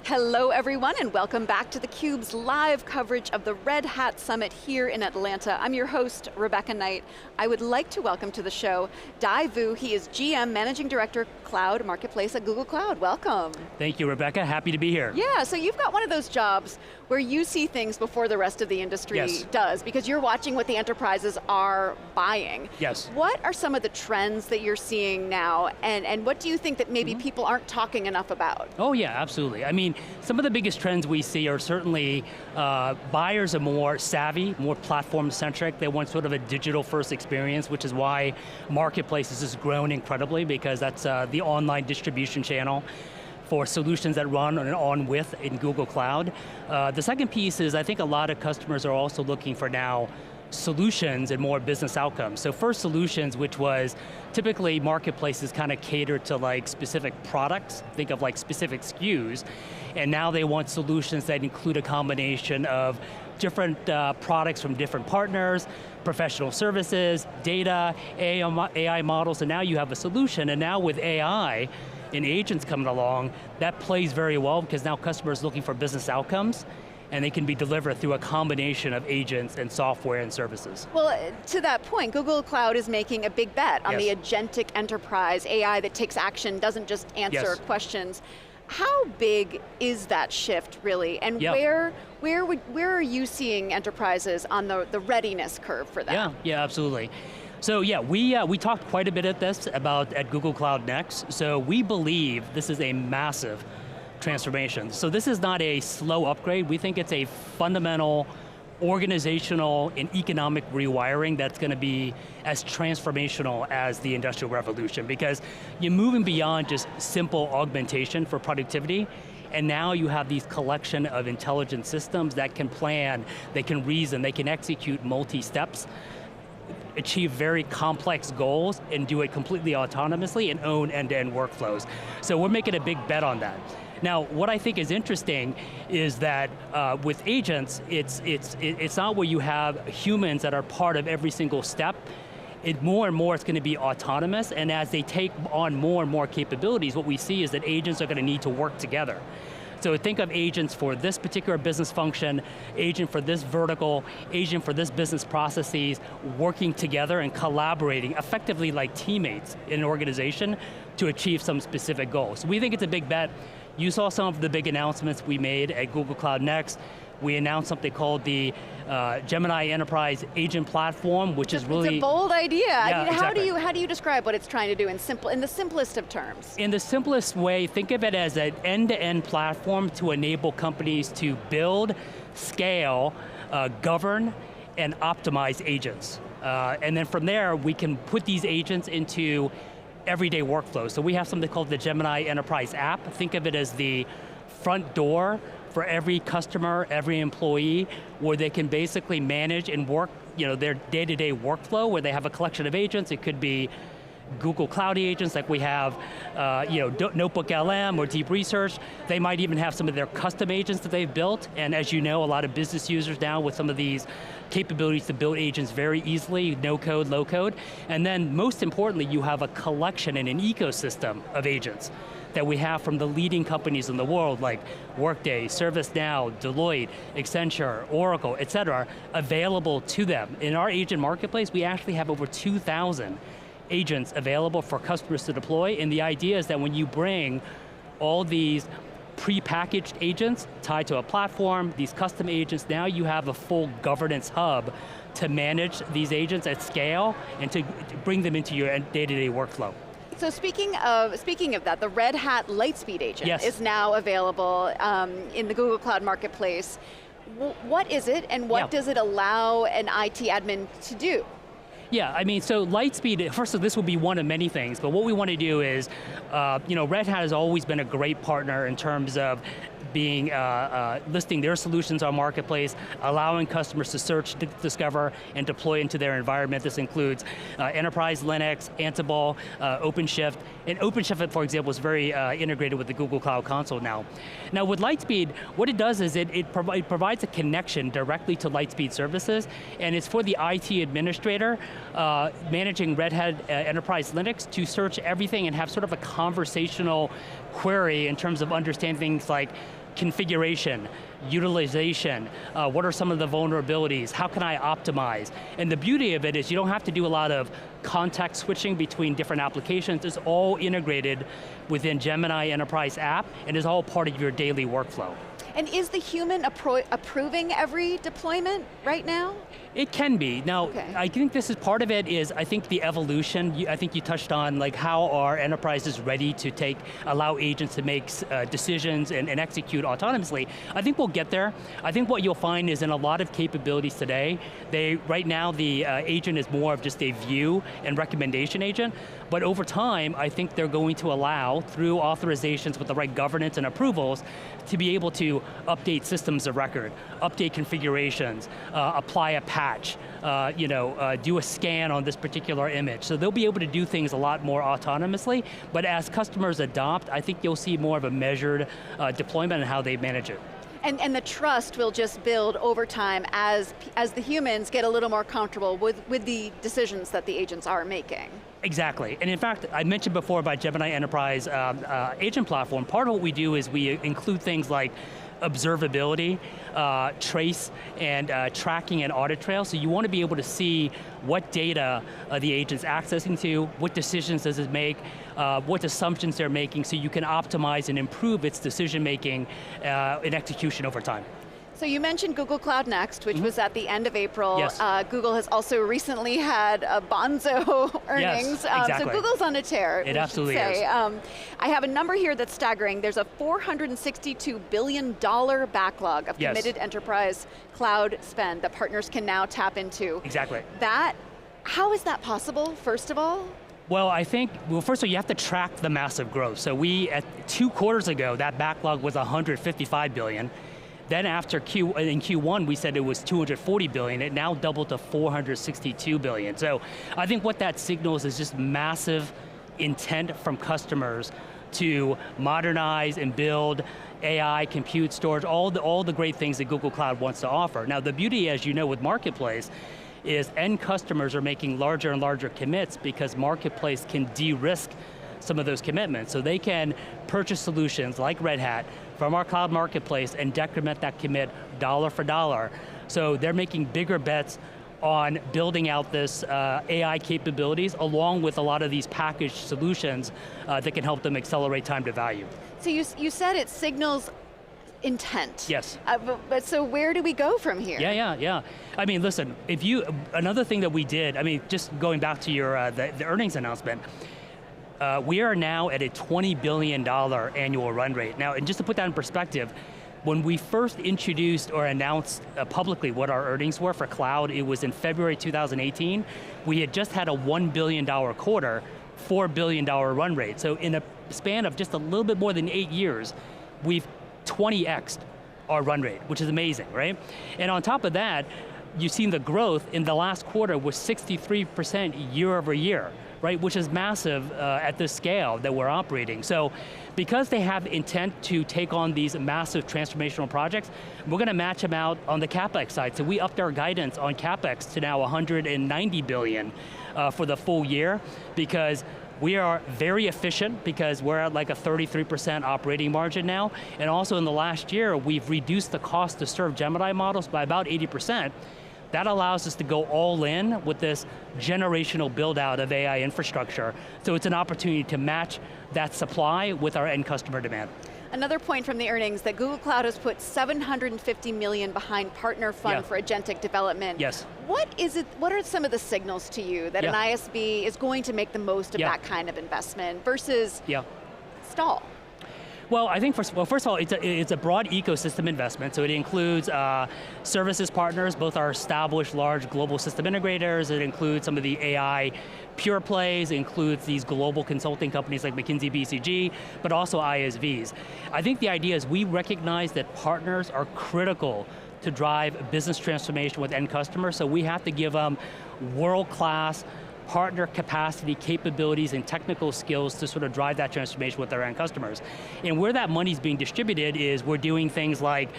Hello everyone and welcome back to theCUBE's live coverage of the Red Hat Summit here in Atlanta. I'm your host, Rebecca Knight. I would like to welcome to the show Dai Vu. He is GM, Managing Director, Cloud Marketplace at Google Cloud. Welcome. Thank you, Rebecca, happy to be here. Yeah, so you've got one of those jobs where you see things before the rest of the industry does, because you're watching what the enterprises are buying. Yes. What are some of the trends that you're seeing now, and what do you think that maybe people aren't talking enough about? Oh yeah, absolutely. I mean, some of the biggest trends we see are certainly buyers are more savvy, more platform-centric. They want sort of a digital-first experience, which is why Marketplaces has grown incredibly, because that's the online distribution channel for solutions that run on with in Google Cloud. The second piece is I think a lot of customers are also looking for now solutions and more business outcomes. So first solutions, which was typically Marketplaces kind of cater to like specific products, think of like specific SKUs, and now they want solutions that include a combination of different products from different partners, professional services, data, AI models, and now you have a solution, and now with AI and agents coming along, that plays very well because now customers are looking for business outcomes, and they can be delivered through a combination of agents and software and services. Well, to that point, Google Cloud is making a big bet on the Agentic Enterprise, AI that takes action, doesn't just answer questions. How big is that shift really, and where are you seeing enterprises on the readiness curve for that? Yeah, absolutely. So yeah, we talked quite a bit at Google Cloud Next, so we believe this is a massive transformation. So this is not a slow upgrade, we think it's a fundamental organizational and economic rewiring that's going to be as transformational as the Industrial Revolution, because you're moving beyond just simple augmentation for productivity, and now you have these collection of intelligent systems that can plan, they can reason, they can execute multi-steps, achieve very complex goals, and do it completely autonomously and own end-to-end workflows. So we're making a big bet on that. Now, what I think is interesting is that with agents, it's not where you have humans that are part of every single step. More and more it's going to be autonomous, and as they take on more and more capabilities, what we see is that agents are going to need to work together. So think of agents for this particular business function, agent for this vertical, agent for this business processes, working together and collaborating effectively like teammates in an organization to achieve some specific goals. So we think it's a big bet. You saw some of the big announcements we made at Google Cloud Next. We announced something called the Gemini Enterprise Agent Platform, which is really— It's a bold idea. Yeah, I mean, exactly. how do you describe what it's trying to do in the simplest of terms? In the simplest way, think of it as an end-to-end platform to enable companies to build, scale, govern, and optimize agents. And then from there, we can put these agents into everyday workflows. So we have something called the Gemini Enterprise app. Think of it as the front door for every customer, every employee, where they can basically manage and work their day-to-day workflow, where they have a collection of agents. It could be Google Cloud agents like we have, Notebook LM or Deep Research. They might even have some of their custom agents that they've built, and as you know, a lot of business users now with some of these capabilities to build agents very easily, no code, low code. And then most importantly, you have a collection and an ecosystem of agents that we have from the leading companies in the world like Workday, ServiceNow, Deloitte, Accenture, Oracle, et cetera, available to them. In our agent marketplace, we actually have over 2,000 agents available for customers to deploy, and the idea is that when you bring all these pre-packaged agents tied to a platform, these custom agents, now you have a full governance hub to manage these agents at scale and to bring them into your day-to-day workflow. So speaking of that, the Red Hat Lightspeed Agent is now available in the Google Cloud Marketplace. What is it, and what does it allow an IT admin to do? Yeah, I mean, so Lightspeed, first of all, this will be one of many things, but what we want to do is, Red Hat has always been a great partner in terms of being, listing their solutions on Marketplace, allowing customers to search, discover, and deploy into their environment. This includes Enterprise Linux, Ansible, OpenShift, and OpenShift, for example, is very integrated with the Google Cloud Console now. Now with Lightspeed, what it does is it provides a connection directly to Lightspeed services, and it's for the IT administrator managing Red Hat Enterprise Linux to search everything and have sort of a conversational query in terms of understanding things like configuration, utilization, what are some of the vulnerabilities, how can I optimize? And the beauty of it is you don't have to do a lot of context switching between different applications. It's all integrated within Gemini Enterprise app and is all part of your daily workflow. And is the human approving every deployment right now? It can be. Now, I think this is part of it is, I think the evolution, I think you touched on like how are enterprises ready to allow agents to make decisions and execute autonomously. I think we'll get there. I think what you'll find is in a lot of capabilities today, right now the agent is more of just a view and recommendation agent, but over time, I think they're going to allow, through authorizations with the right governance and approvals, to be able to update systems of record, update configurations, apply a patch, do a scan on this particular image. So they'll be able to do things a lot more autonomously, but as customers adopt, I think you'll see more of a measured deployment and how they manage it. And the trust will just build over time as the humans get a little more comfortable with the decisions that the agents are making. Exactly, and in fact, I mentioned before about Gemini Enterprise Agent Platform. Part of what we do is we include things like observability, trace, and tracking and audit trail. So you want to be able to see what data the agent's accessing to, what decisions does it make, what assumptions they're making, so you can optimize and improve its decision making and execution over time. So you mentioned Google Cloud Next, which was at the end of April. Yes. Google has also recently had bonzo earnings. Yes, exactly. So Google's on a tear, it absolutely is. I have a number here that's staggering. There's a $462 billion backlog of committed enterprise cloud spend that partners can now tap into. Exactly. How is that possible, first of all? Well, I think, first of all, you have to track the massive growth. So at 2 quarters ago, that backlog was $155 billion. Then in Q1, we said it was $240 billion. It now doubled to $462 billion. So I think what that signals is just massive intent from customers to modernize and build AI, compute, storage, all the great things that Google Cloud wants to offer. Now the beauty, as you know, with Marketplace, is end customers are making larger and larger commits because Marketplace can de-risk some of those commitments. So they can purchase solutions like Red Hat from our cloud marketplace and decrement that commit dollar for dollar. So they're making bigger bets on building out this AI capabilities along with a lot of these packaged solutions that can help them accelerate time to value. So you said it signals intent. Yes. But so where do we go from here? Yeah. I mean, listen, another thing that we did, I mean, just going back to your the earnings announcement, we are now at a $20 billion annual run rate. Now, and just to put that in perspective, when we first introduced or announced publicly what our earnings were for cloud, it was in February 2018. We had just had a $1 billion quarter, $4 billion run rate. So in a span of just a little bit more than 8 years, we've 20x'd our run rate, which is amazing, right? And on top of that, you've seen the growth in the last quarter was 63% year over year, right? Which is massive at this scale that we're operating. So because they have intent to take on these massive transformational projects, we're going to match them out on the CapEx side. So we upped our guidance on CapEx to now $190 billion for the full year because we are very efficient because we're at like a 33% operating margin now. And also in the last year, we've reduced the cost to serve Gemini models by about 80%. That allows us to go all in with this generational build out of AI infrastructure. So it's an opportunity to match that supply with our end customer demand. Another point from the earnings that Google Cloud has put $750 million behind partner fund for agentic development. Yes. What are some of the signals to you that an ISV is going to make the most of that kind of investment versus stall? Well, I think first of all, it's a broad ecosystem investment, so it includes services partners, both our established large global system integrators, it includes some of the AI pure plays, it includes these global consulting companies like McKinsey, BCG, but also ISVs. I think the idea is we recognize that partners are critical to drive business transformation with end customers, so we have to give them world-class partner capacity, capabilities, and technical skills to sort of drive that transformation with their end customers. And where that money's being distributed is we're doing things like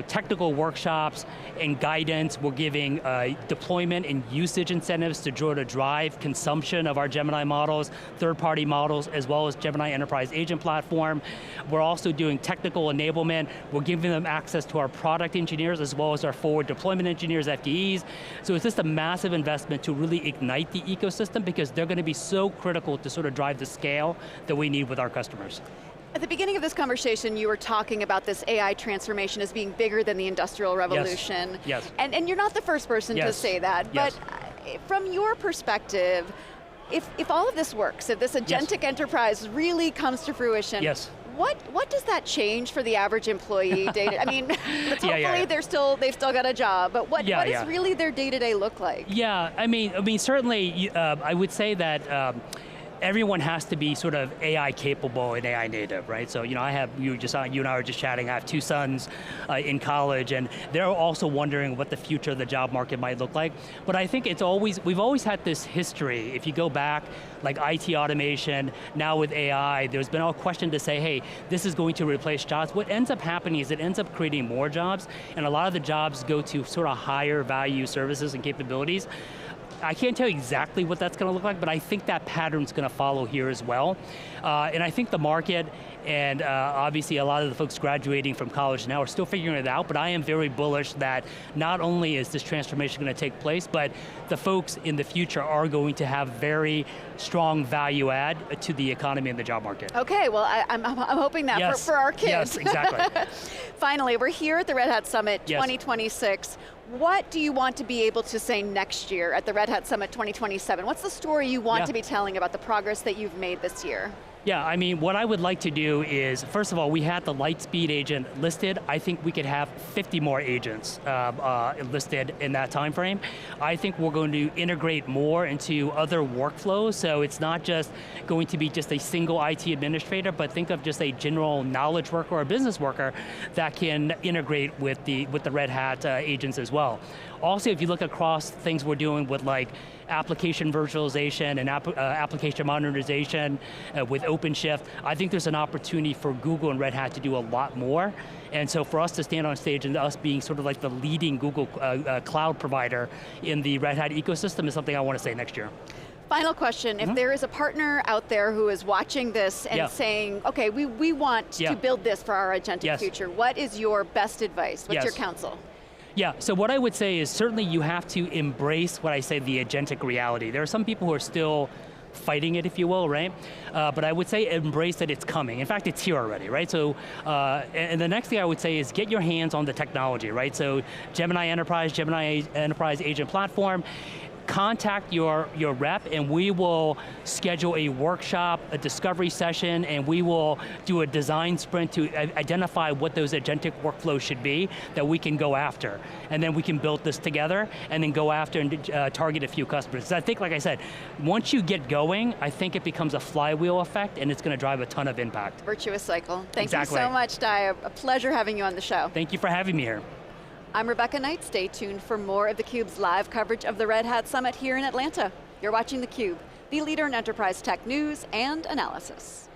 technical workshops and guidance. We're giving deployment and usage incentives to drive consumption of our Gemini models, third-party models, as well as Gemini Enterprise Agent Platform. We're also doing technical enablement. We're giving them access to our product engineers as well as our forward deployment engineers, FDEs. So it's just a massive investment to really ignite the ecosystem because they're going to be so critical to sort of drive the scale that we need with our customers. At the beginning of this conversation, you were talking about this AI transformation as being bigger than the Industrial Revolution. Yes. And you're not the first person to say that, but from your perspective, if all of this works, if this agentic enterprise really comes to fruition, what does that change for the average employee day-to-day? I mean, hopefully they've still got a job, but what does really their day-to-day look like? Yeah, I mean, certainly, I would say that everyone has to be sort of AI capable and AI native, right? So, you and I were just chatting, I have 2 sons in college, and they're also wondering what the future of the job market might look like. But I think we've always had this history. If you go back, like IT automation, now with AI, there's been a question to say, hey, this is going to replace jobs. What ends up happening is it ends up creating more jobs, and a lot of the jobs go to sort of higher value services and capabilities. I can't tell you exactly what that's going to look like, but I think that pattern's going to follow here as well. And I think the market, and obviously a lot of the folks graduating from college now are still figuring it out, but I am very bullish that not only is this transformation going to take place, but the folks in the future are going to have very strong value add to the economy and the job market. Okay, well I'm hoping that for our kids. Yes, exactly. Finally, we're here at the Red Hat Summit 2026. What do you want to be able to say next year at the Red Hat Summit 2027? What's the story you want to be telling about the progress that you've made this year? Yeah, I mean, what I would like to do is, first of all, we had the Lightspeed agent listed. I think we could have 50 more agents listed in that time frame. I think we're going to integrate more into other workflows, so it's not just going to be just a single IT administrator, but think of just a general knowledge worker or a business worker that can integrate with the Red Hat agents as well. Also, if you look across things we're doing with like application virtualization and application modernization with OpenShift, I think there's an opportunity for Google and Red Hat to do a lot more. And so for us to stand on stage and us being sort of like the leading Google cloud provider in the Red Hat ecosystem is something I want to say next year. Final question, if there is a partner out there who is watching this and saying, okay, we want to build this for our agentic future, what is your best advice? What's your counsel? Yeah, so what I would say is certainly you have to embrace what I say the agentic reality. There are some people who are still fighting it, if you will, right? But I would say embrace that it's coming. In fact, it's here already, right? So, and the next thing I would say is get your hands on the technology, right? So Gemini Enterprise Agent Platform, contact your rep and we will schedule a workshop, a discovery session, and we will do a design sprint to identify what those agentic workflows should be that we can go after. And then we can build this together and then go after and target a few customers. So I think, like I said, once you get going, I think it becomes a flywheel effect and it's going to drive a ton of impact. Virtuous cycle. Thank you so much, Dai. A pleasure having you on the show. Thank you for having me here. I'm Rebecca Knight. Stay tuned for more of theCUBE's live coverage of the Red Hat Summit here in Atlanta. You're watching theCUBE, the leader in enterprise tech news and analysis.